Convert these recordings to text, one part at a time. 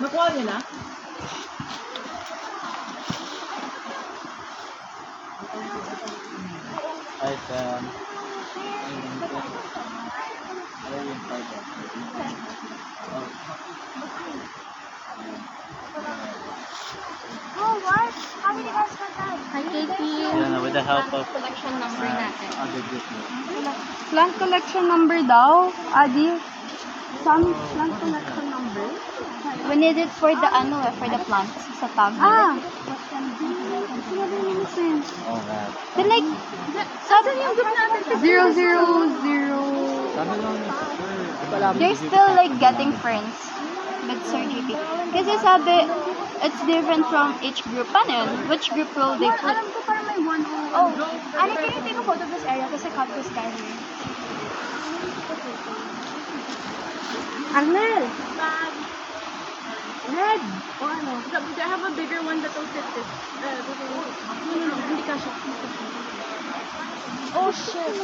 Nakuha niyo na? Ay, Oh, what? How did you guys get that? Hi, Katie. with the help of Collection number natin. other group. Plant collection number daw, Adi. Some plant collection number. We need it for the for the plants sa tag. Oh, God. Then like, sabi yung group natin, 000. They're still like getting friends with Sir GP. Kasi sabi, it's different from each group. Paano yun? Which group will they put? Alam ko parang may one. Oh, Anna, can you take a photo of this area? Kasi cut this guy here. Arnel! Red! O ano? I have a bigger one that will fit this. No, hindi ka siya. Oh, shit.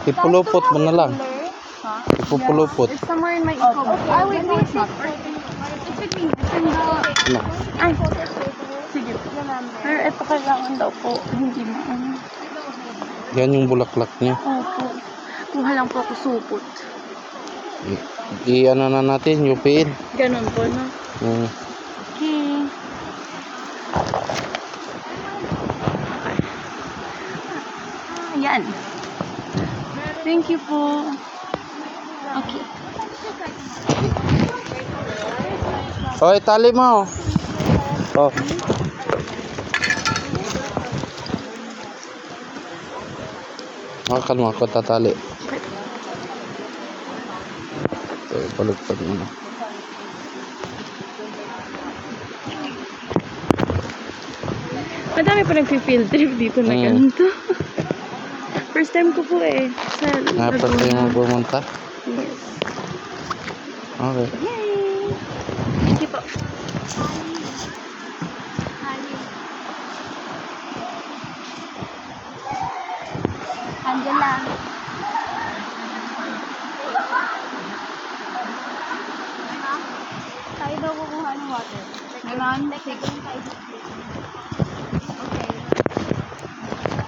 Ipulupot mo na lang. Ha? Ipupulupot. It's somewhere in my ecom. I will No, it's not. It's with me. It's in the... No. Ay, sige. Pero ito kailangan daw po. Hindi mo. Yan yung bulaklak niya. Opo. Kuha lang po ako supot. I-ano na natin, yupiin. Ganun po, no? Mm. Okay. Ayan. Thank you po. Okay. Hoy, tali mo. Oh. Makan mo ako tatali. Balugtad mo. Madami pa nag-field trip dito na ganito. First time ko po eh. Sa Dapat tayo mo pumunta. Yes. Okay. Yay! Thank you po. Angela. Tayo daw kukuha ng water. Ganon. Sige.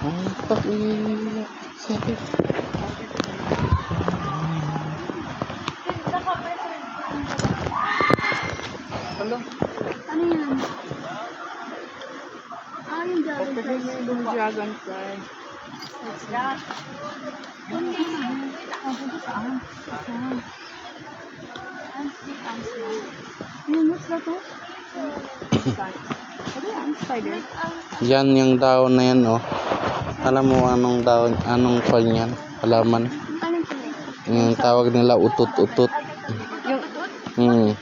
Ang pag-iiyak. Sakit. Ano yan? Yung dragonfly. Yung dragonfly. What's that? Hindi. Saan? What's that po? Ano yan? Spider? Yan yung daon na yan, oh. Alam mo anong daon, anong kwan yan? Halaman. Anong tuloy? Yung tawag nila utot-utot. Yung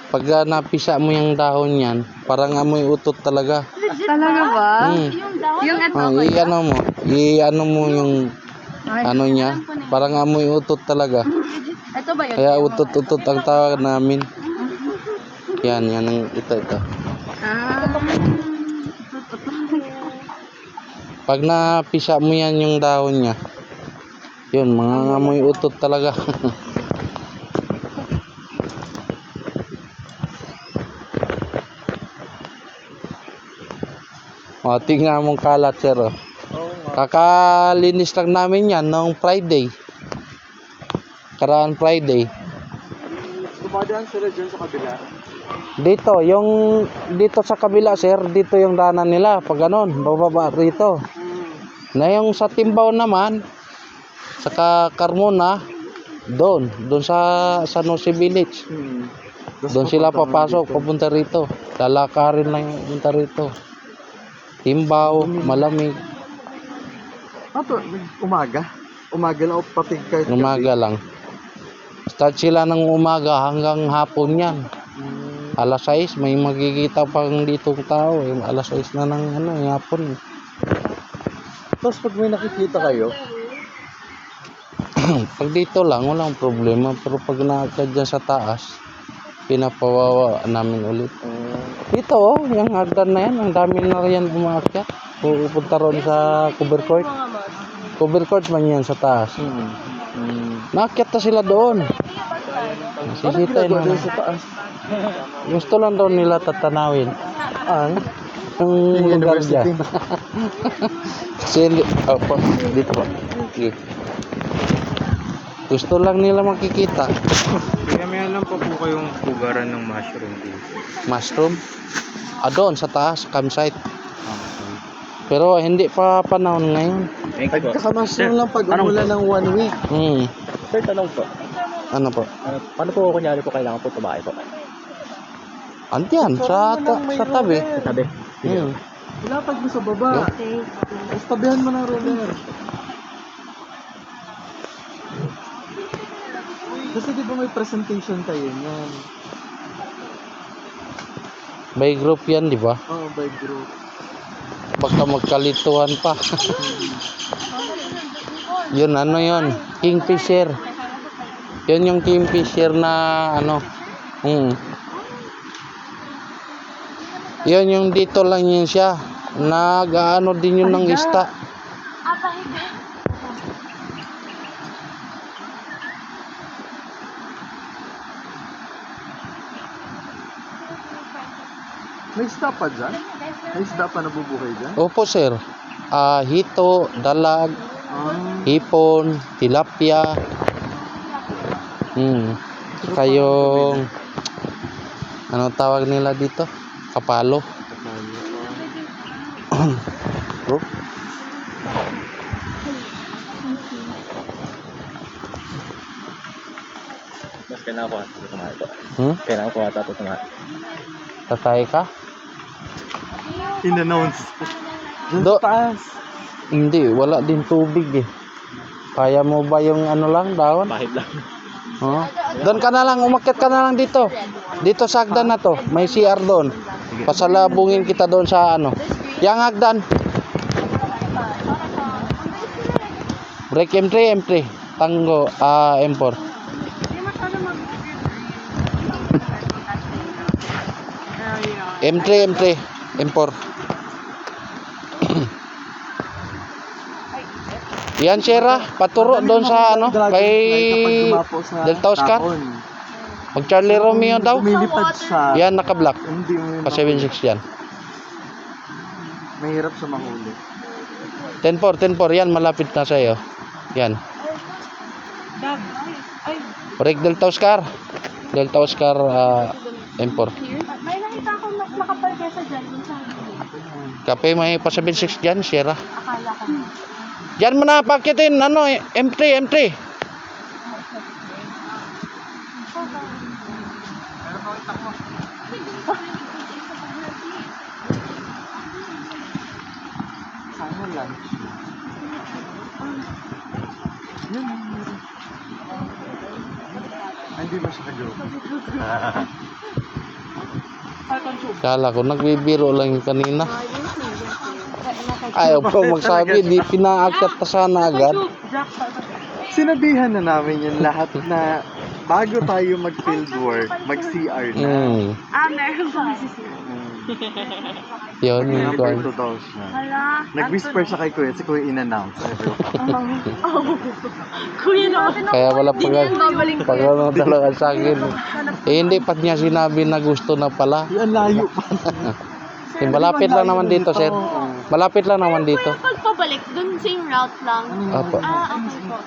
Pag napisa mo yung dahon yan, parang amoy utot talaga. talaga ba? Yung daw? Yung ito Oh, ba yun? i-ano mo yung ano niya, parang amoy utot talaga. Ito ba yun? Kaya utot-utot ang tawag namin. Yan ang ito. Ah. Pag napisa mo yan yung dahon niya, yun, mga amoy utot talaga. O, tingnan mong kalat, sir. Oh. Kakalinis lang namin yan noong Friday. Karaan Friday. Dumadaan sila dyan sa kabila. Dito sa kabila, sir, dito yung daanan nila. Pag ganon, bababa rito. Na yung sa Timbaw naman, sa Carmona, doon sa San Jose Village. Doon sila papasok, papunta rito. Lalakarin lang yung punta rito. Timbaw, malamig. Ato, umaga? Umaga lang o patig kahit Umaga lang. Start sila ng umaga hanggang hapon yan. Alas 6, may magkikita pang ditong tao. Eh. Alas 6 na ng hapon. Tapos pag may nakikita kayo, Pag dito lang, walang problema. Pero pag nakakad dyan sa taas, pinapawawa namin ulit. Dito yung hagdan na yan, ang dami na yan umaakyat. Pupunta ron sa cover court. Mga mas. Cover court man yan sa taas. Naakyat na sila doon. Ano Sisitay ginagawa na. doon sa taas? Gusto lang daw nila tatanawin. Yung lugar dyan. Dito po. Sige. Gusto lang nila makikita. May alam pa po kayong lugaran ng mushroom dito. Mushroom. Doon sa taas, campsite. Pero hindi pa panahon ngayon. Pagkakamasyon lang pag umulan ng 1 week. Sir, tanong po. Ano po? Paano po kunyari po kailangan po tumae po? Andiyan, sa tabi. Sabi. Ilapag mo sa baba. Tapos tabihan mo ng roller. Kasi di ba may presentation kayo niyan? By group yan, di ba? Oo, by group. Baka magkalituhan pa. Yun, ano yun? Kingfisher. Yun yung kingfisher na ano. Yun yung dito lang yun siya. Nag-ano din yun ng ista. May isda pa dyan? May isda pa nabubuhay dyan? Opo, sir. Hito, dalag, hipon, tilapia. Saka yung ano tawag nila dito? Kapalo. Bro? Mas kailangan ko ata tumae po. Kailangan ko ata tumae. Tatay ka? In-announce. Dyan Do- sa taas. Hindi, wala din tubig eh. Kaya mo ba yung ano lang, dahon? Bahid lang. Doon ka na lang, umakyat ka na lang dito. Dito sa hagdan na to, may CR doon. Pasalabungin kita doon sa ano. Yang hagdan. Break M3, M3. Tango, M4. M3, M3, M4. Yan, Sierra, paturo doon sa ano, kay Delta Oscar. Pag Charlie Romeo daw. Lumilipad siya. Yan, naka-block. Hindi mo Pa 7.6 yan. mahirap siya mahuli. 10-4, 10-4. Yan, malapit na sa'yo. Yan. Break Delta Oscar. Delta Oscar M4. May nakita ko mas makapal kesa dyan. Dun sa Kape, may pa 7.6 dyan, Sierra. akala ko. Yan mo na, pakitin, ano, M3, M3. Sana lunch. Yan. Hindi ba siya ka-joke? Kala ko, nagbibiro lang yung kanina. Ayaw pa magsabi, di pinaakyat pa sana agad. Sinabihan na namin yung lahat na bago tayo mag-field work, mag-CR na. Meron pa. Yun, yung Number kwan. 2 daw siya. Hala. Nag-whisper siya kay Kuya, si Kuya in-announce. Kuya naman. Kaya wala pag ano talaga sa akin. Hindi pa niya sinabi na gusto na pala. Yan layo pa. Malapit lang naman dito, sir. Malapit lang naman dito. Pagpabalik, dun same route lang. Apo. Okay po.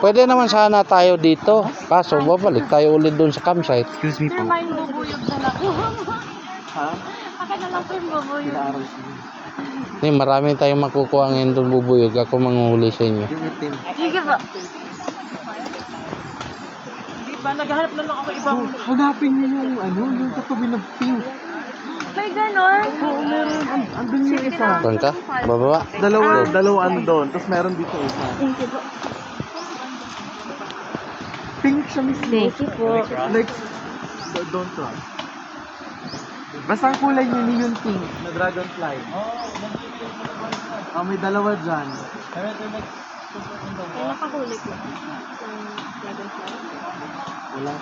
Pwede naman sana tayo dito. Kaso, babalik tayo ulit doon sa campsite. Excuse me po. Sir, may bubuyog na lang. Ha? Akin na lang po yung bubuyog. Pinaaral siya. Hindi, marami tayong makukuha ngayon doon bubuyog. Ako manguhuli sa inyo. Yung itim. Sige po. Di ba, naghahanap na lang ako ibang... Hanapin niyo yung ano, yung katabi ng pink. May ganon. Oo, meron. Andun yung isa. Saan ka? Bababa? Dalawa ano doon. Tapos meron dito isa. Thank you po. Pink siya mismo. Thank you po. Like, don't try. Basta ang kulay niya neon pink na dragonfly. Oh, may dalawa dyan. Ay, nakahuli ko. Dragonfly. Wala.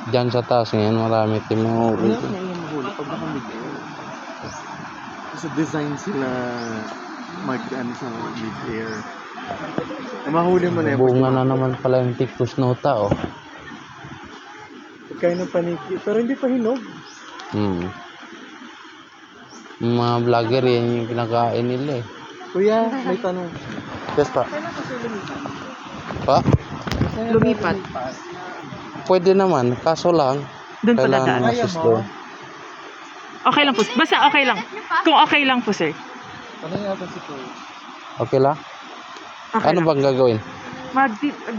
Diyan sa taas ngayon, marami tinuhuli. Wala na yung mahuli pag naka-mid-air. Sa design sila mag-ano sa mid-air. Mahuli mo na yung Bunga na naman pala yung tictus nota, oh. pagkain ng paniki. Pero hindi pa hinog. Yung mga vlogger, yan yung pinakain nila, eh. Kuya, may tanong. Yes, pa. Pa? Lumipat. Pwede naman, kaso lang, Doon po kailangan dadaan. masusto. Okay lang po. Basta okay lang. Kung okay lang po, sir. Ano yung abang si Kuya? Okay lang? Okay Ano lang. bang gagawin?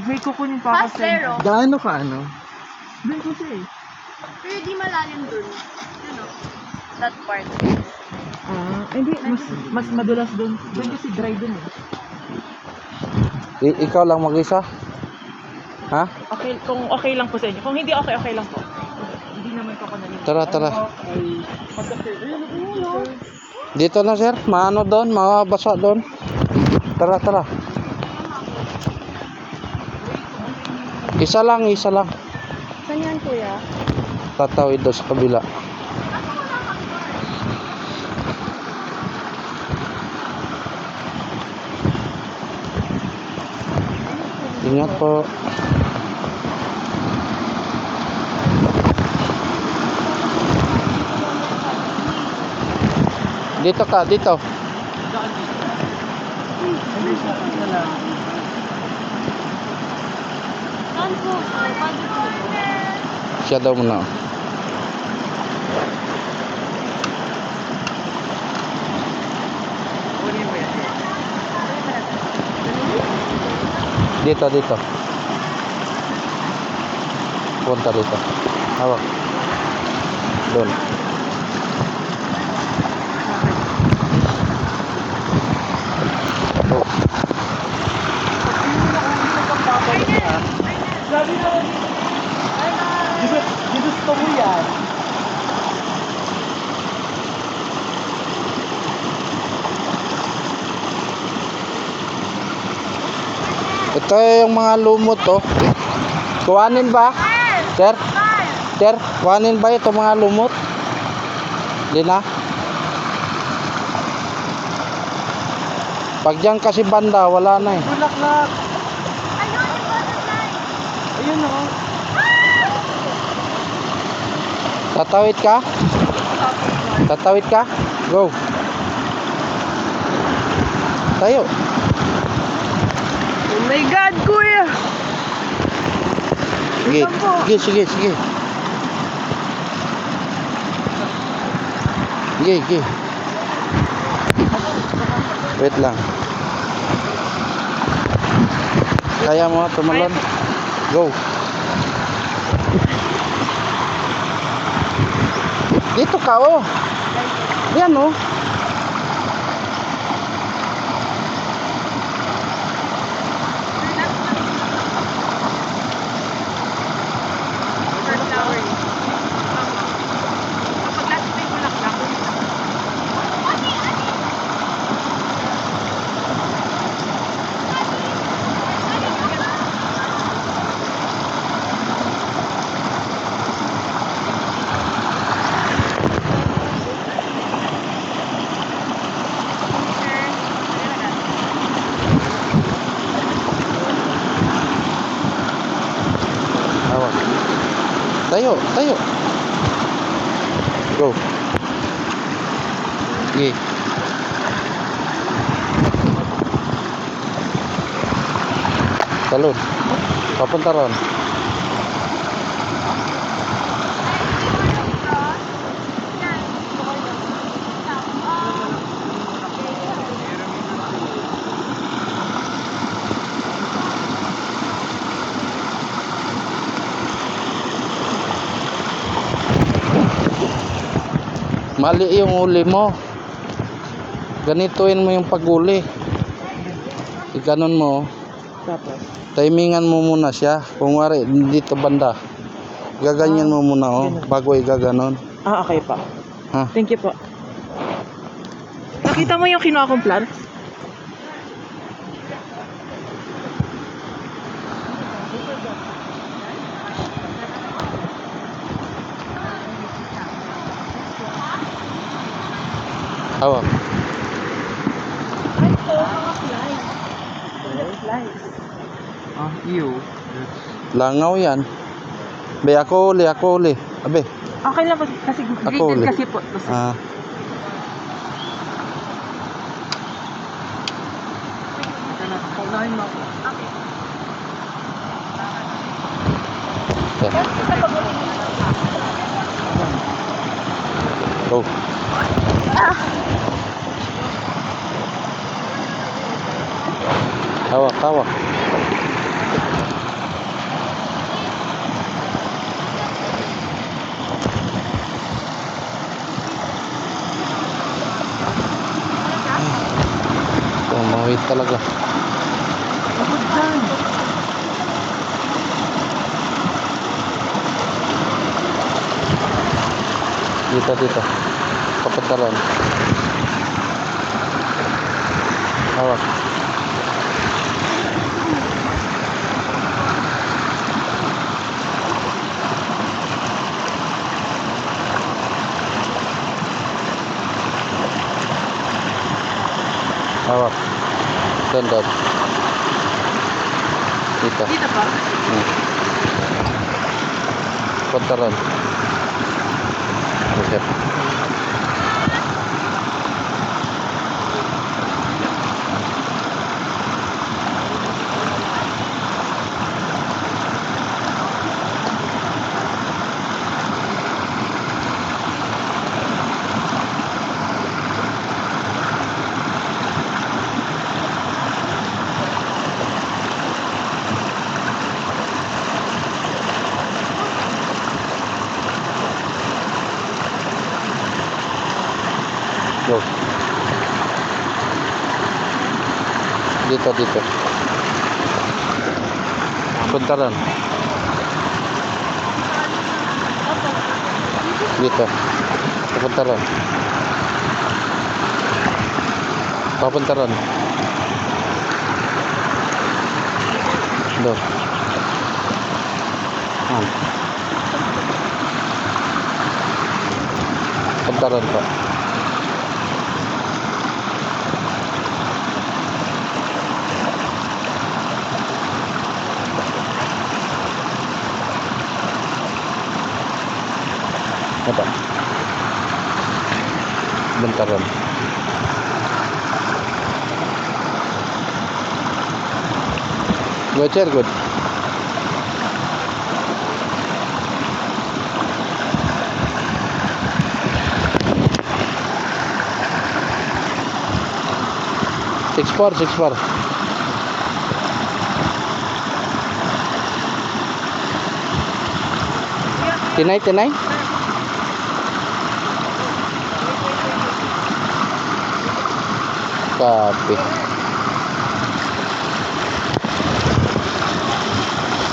May kukunin pa Fast ako, sir. zero. Gaano ka ano? Doon po, sir. Pero di malalim dun. Ano? That part. Hindi. Mas madulas doon. Doon kasi dry doon, eh. Ikaw lang mag-isa? Ha? Okay, kung okay lang po sa inyo. Kung hindi okay, okay lang po. Hindi naman po ako nangyayari. Tara, tara. Dito na, sir. Maano doon? Mabasa doon. Tara, tara. Isa lang, isa lang. Saan yan, kuya? Tatawid doon sa kabila. Ingat po. Dito ka, dito. Saan po? Paano po? Siya daw muna. Dito, dito. Punta dito. Hawak. Doon. Oh. Gusto mo yan. Ito yung mga lumot, oh. Kuhanin ba? Sir? Sir, kuhanin ba ito mga lumot? Hindi na. Pag dyan kasi banda, wala na eh. Bulaklak. Ayun o. Tatawid ka? Tatawid ka? Go. Tayo. Oh my God, kuya! Sige, sige, sige, sige. Sige, sige. Wait lang. Kaya mo tumalon? Go. Dito ka, oh. Yan, oh. Hawak. Tayo, tayo. Go. Sige. Talon. Papunta ron. Mali yung uli mo. Ganituin mo yung pag-uli. Ikanon mo. Tapos? Timingan mo muna siya. Kung wari, dito banda. gaganyan mo muna oh, bago igaganon. Ah, okay po. Ha? Thank you po. Nakita mo yung kinuha kong plants? Hawak. Ah, iyo. Langaw yan. Be, ako uli. Abe. Okay lang po kasi Ako graded ulit. kasi po. Kasi, Ah. Yan. Go. Hawak. Oh, mawit talaga. Dito. Kapataran. Hawak. Hawak. Doon. Dito. dito po. Kapataran. Okay. Go. Dito. Puntaran. Dito. Puntaran. Papuntaran. Doon. Puntaran pa. Apa? Bentaran. Good. Six four. Tinay. Copy.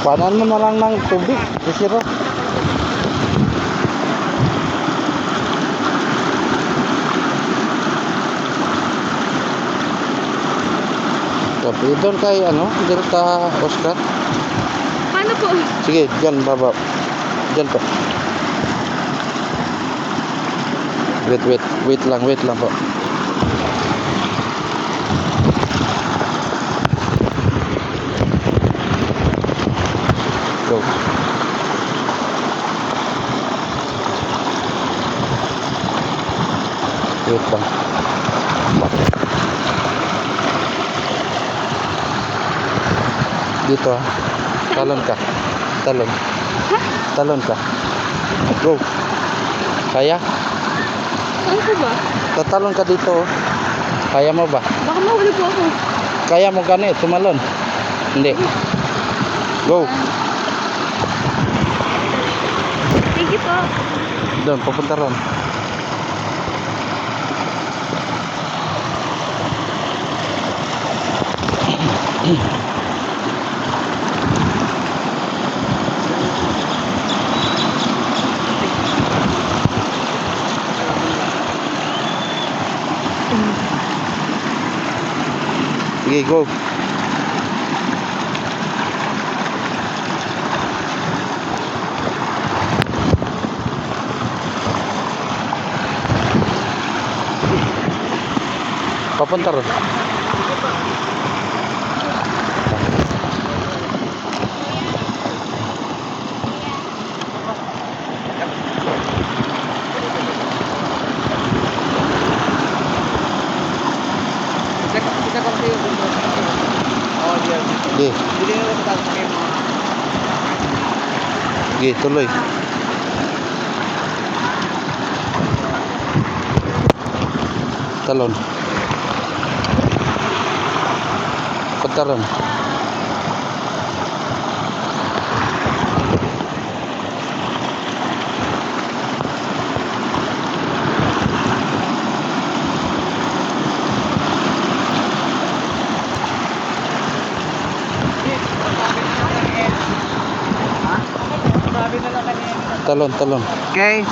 Kuhanan mo na lang ng tubig. Isiro. Copy. Doon kay doon ka Oscar. Paano po? Sige, dyan baba. Dyan po. Wait lang po. Go. Wait lang. Dito Talon ka. Talon ka. Go. Kaya? Saan ko ba? Tatalon ka dito. Kaya mo ba? Baka mahuli po ako. Kaya mo gani, tumalon. Hindi. Go. Thank you po. Doon, papunta ron. Sige, go. Papunta ron. Sige. Sige, tuloy. Talon. Pagkaroon. Talon, talon. Okay.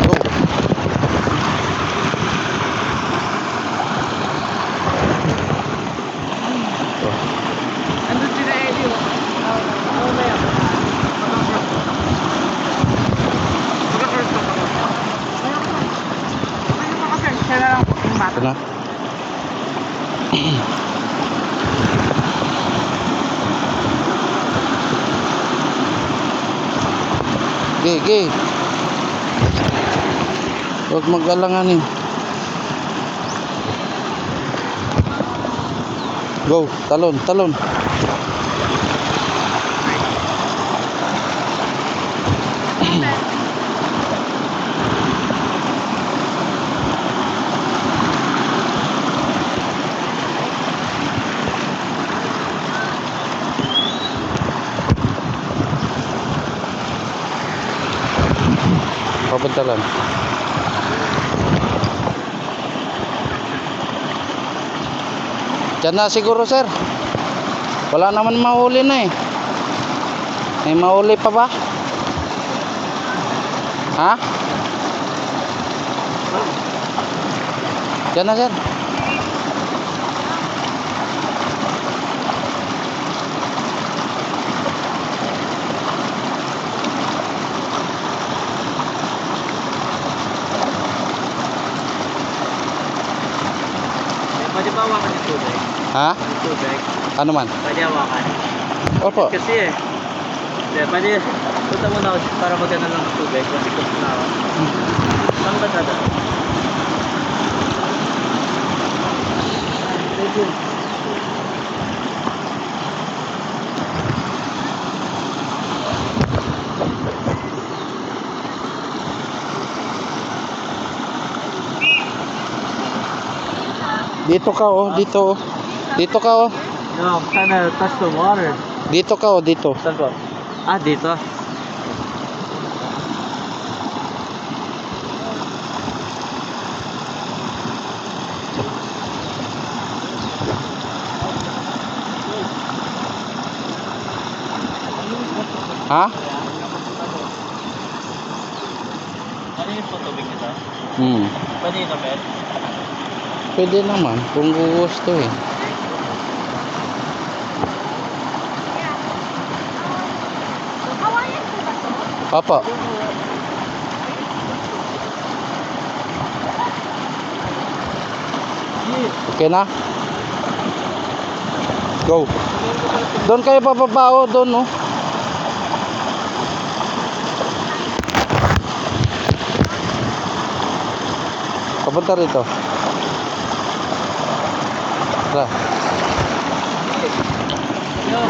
Go. Andun sila Elio. Mamaya. Mag-first pa ako. Ano pa kasi? Siya na lang po yung bata. Ito na. Ge. Huwag mag-alanganin. Go, talon, talon. Papunta lang. Diyan na siguro, sir. Wala naman mahuli na eh. May mahuli pa ba? Ha? Diyan na, sir. Pwede ba hawakan yung tubig? Ha? Tubig? Ano man? Pwede hawakan. Opo. Kasi hindi, pwede. Punta muna ako para magana lang ng tubig. Kasi gusto na ako. Saan ba dada? Thank you. Dito ka oh, dito oh. Dito ka oh. No, I'm trying to touch the water. Dito ka oh, dito. Saan ba? Ah, dito. Ha? Ano yung tubig nito? Pwede yung kapit? Pwede naman kung gusto eh. Hawaiian po ba to? Papa. Okay na? Go. Doon kayo bababa oh, doon oh. Papunta rito. Tara. Yo,